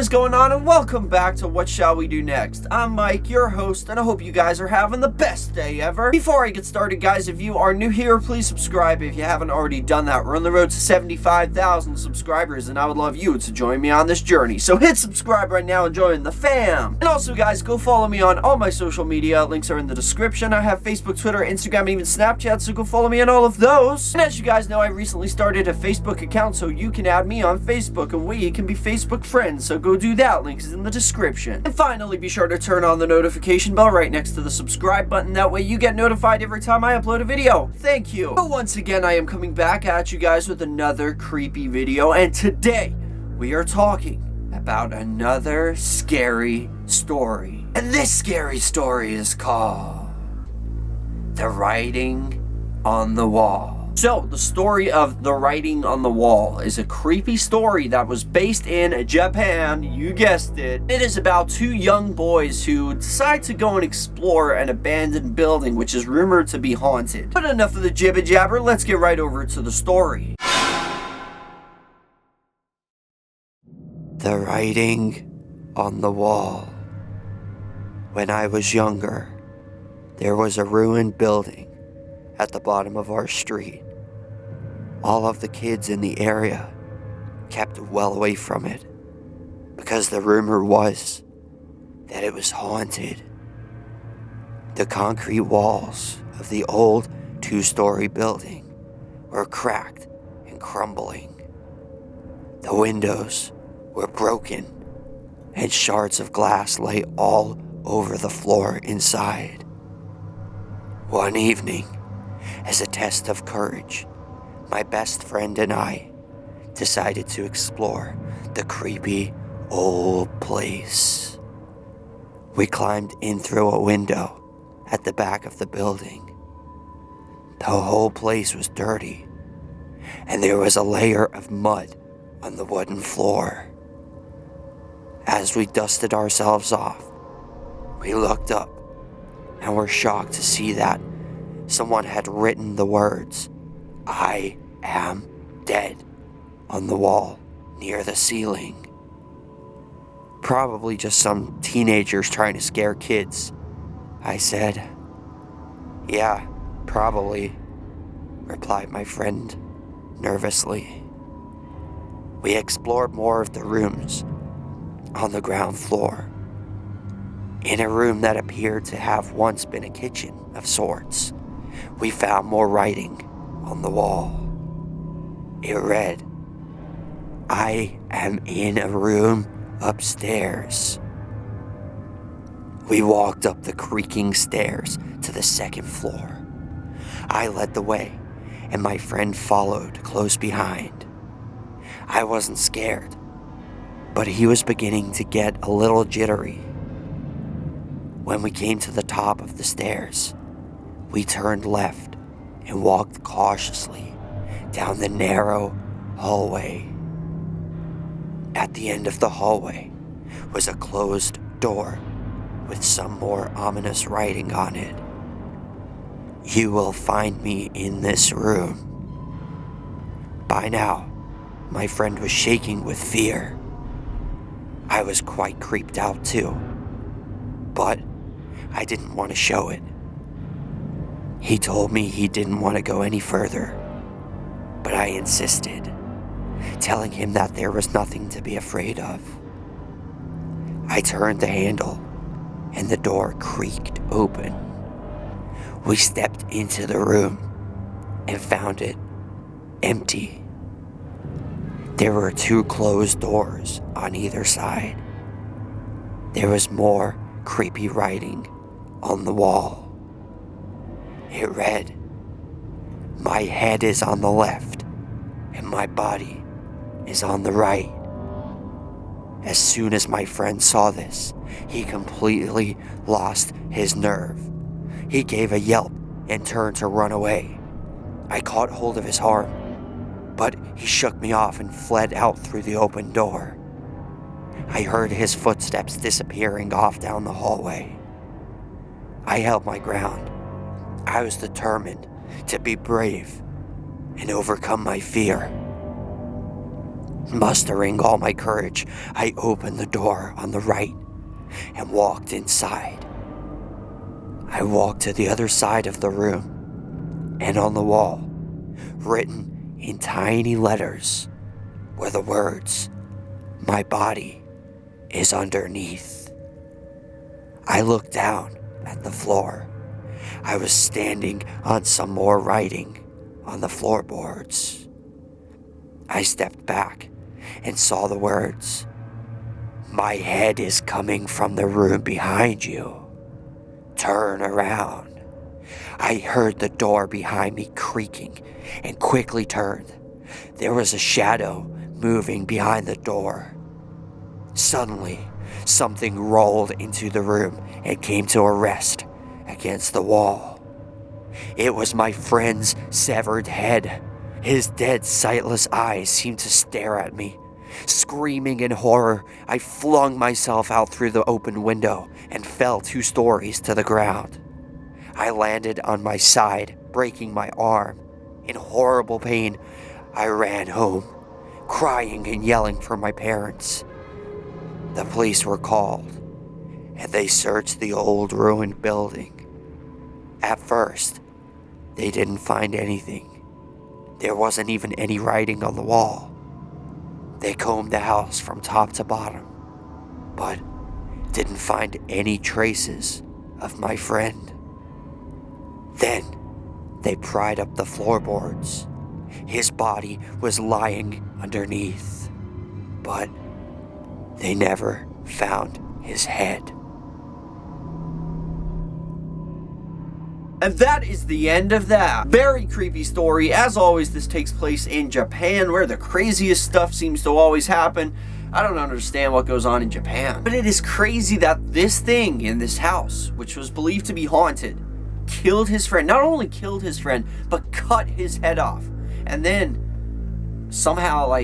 is going on, and welcome back to What Shall We Do Next? I'm Mike, your host, and I hope you guys are having the best day ever. Before I get started, guys, if you are new here, please subscribe if you haven't already done that. We're on the road to 75,000 subscribers, and I would love you to join me on this journey. So hit subscribe right now and join the fam. And also, guys, go follow me on all my social media. Links are in the description. I have Facebook, Twitter, Instagram, and even Snapchat, so go follow me on all of those. And as you guys know, I recently started a Facebook account, so you can add me on Facebook, and we can be Facebook friends, so go do that. Link is in the description. And finally, be sure to turn on the notification bell right next to the subscribe button. That way you get notified every time I upload a video. Thank you. So once again, I am coming back at you guys with another creepy video, and today we are talking about another scary story. And this scary story is called The Writing on the Wall. So, the story of The Writing on the Wall is a creepy story that was based in Japan, you guessed it. It is about two young boys who decide to go and explore an abandoned building which is rumored to be haunted. But enough of the jibber jabber, let's get right over to the story. The Writing on the Wall. When I was younger, there was a ruined building at the bottom of our street. All of the kids in the area kept well away from it because the rumor was that it was haunted. The concrete walls of the old two-story building were cracked and crumbling. The windows were broken and shards of glass lay all over the floor inside. One evening, as a test of courage, my best friend and I decided to explore the creepy old place. We climbed in through a window at the back of the building. The whole place was dirty, and there was a layer of mud on the wooden floor. As we dusted ourselves off, we looked up and were shocked to see that someone had written the words, "I am dead," on the wall near the ceiling. Probably just some teenagers trying to scare kids, I said. "Yeah, probably," replied my friend nervously. We explored more of the rooms on the ground floor. In a room that appeared to have once been a kitchen of sorts, we found more writing on the wall. It read, "I am in a room upstairs." We walked up the creaking stairs to the second floor. I led the way, and my friend followed close behind. I wasn't scared, but he was beginning to get a little jittery. When we came to the top of the stairs, we turned left and walked cautiously down the narrow hallway. At the end of the hallway was a closed door with some more ominous writing on it. "You will find me in this room." By now, my friend was shaking with fear. I was quite creeped out too, but I didn't want to show it. He told me he didn't want to go any further, but I insisted, telling him that there was nothing to be afraid of. I turned the handle, and the door creaked open. We stepped into the room and found it empty. There were two closed doors on either side. There was more creepy writing on the wall. It read, "My head is on the left, and my body is on the right." As soon as my friend saw this, he completely lost his nerve. He gave a yelp and turned to run away. I caught hold of his arm, but he shook me off and fled out through the open door. I heard his footsteps disappearing off down the hallway. I held my ground. I was determined to be brave and overcome my fear. Mustering all my courage, I opened the door on the right and walked inside. I walked to the other side of the room, and on the wall, written in tiny letters, were the words, "My body is underneath." I looked down at the floor. I was standing on some more writing on the floorboards. I stepped back and saw the words, "My head is coming from the room behind you. Turn around." I heard the door behind me creaking and quickly turned. There was a shadow moving behind the door. Suddenly, something rolled into the room and came to a rest against the wall. It was my friend's severed head. His dead, sightless eyes seemed to stare at me. Screaming in horror, I flung myself out through the open window and fell 2 stories to the ground. I landed on my side, breaking my arm. In horrible pain, I ran home, crying and yelling for my parents. The police were called, and they searched the old ruined building. At first, they didn't find anything. There wasn't even any writing on the wall. They combed the house from top to bottom, but didn't find any traces of my friend. Then, they pried up the floorboards. His body was lying underneath, but they never found his head. And that is the end of that. Very creepy story. As always, this takes place in Japan, where the craziest stuff seems to always happen. I don't understand what goes on in Japan. But it is crazy that this thing in this house, which was believed to be haunted, killed his friend. Not only killed his friend, but cut his head off. And then somehow,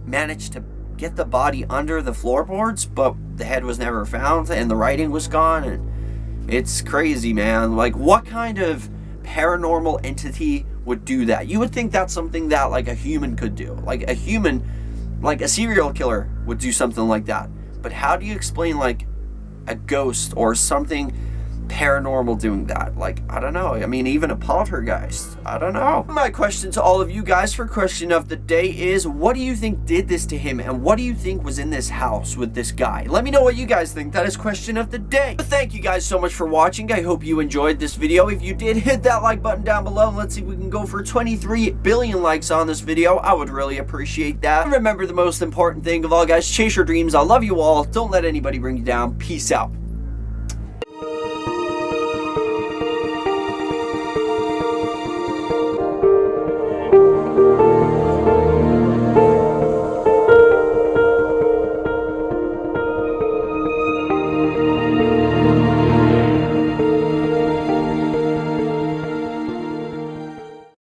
managed to get the body under the floorboards, but the head was never found, and the writing was gone, and it's crazy, man. What kind of paranormal entity would do that? You would think that's something that, a human could do. A human, a serial killer would do something like that. But how do you explain, a ghost or something paranormal doing that? I don't know. I mean, even a poltergeist. I don't know. My question to all of you guys for question of the day is, what do you think did this to him, and what do you think was in this house with this guy? Let me know what you guys think. That is question of the day. But thank you guys so much for watching. I hope you enjoyed this video. If you did, hit that like button down below, and let's see if we can go for 23 billion likes on this video. I would really appreciate that. And remember, the most important thing of all, guys, chase your dreams. I love you all. Don't let anybody bring you down. Peace out.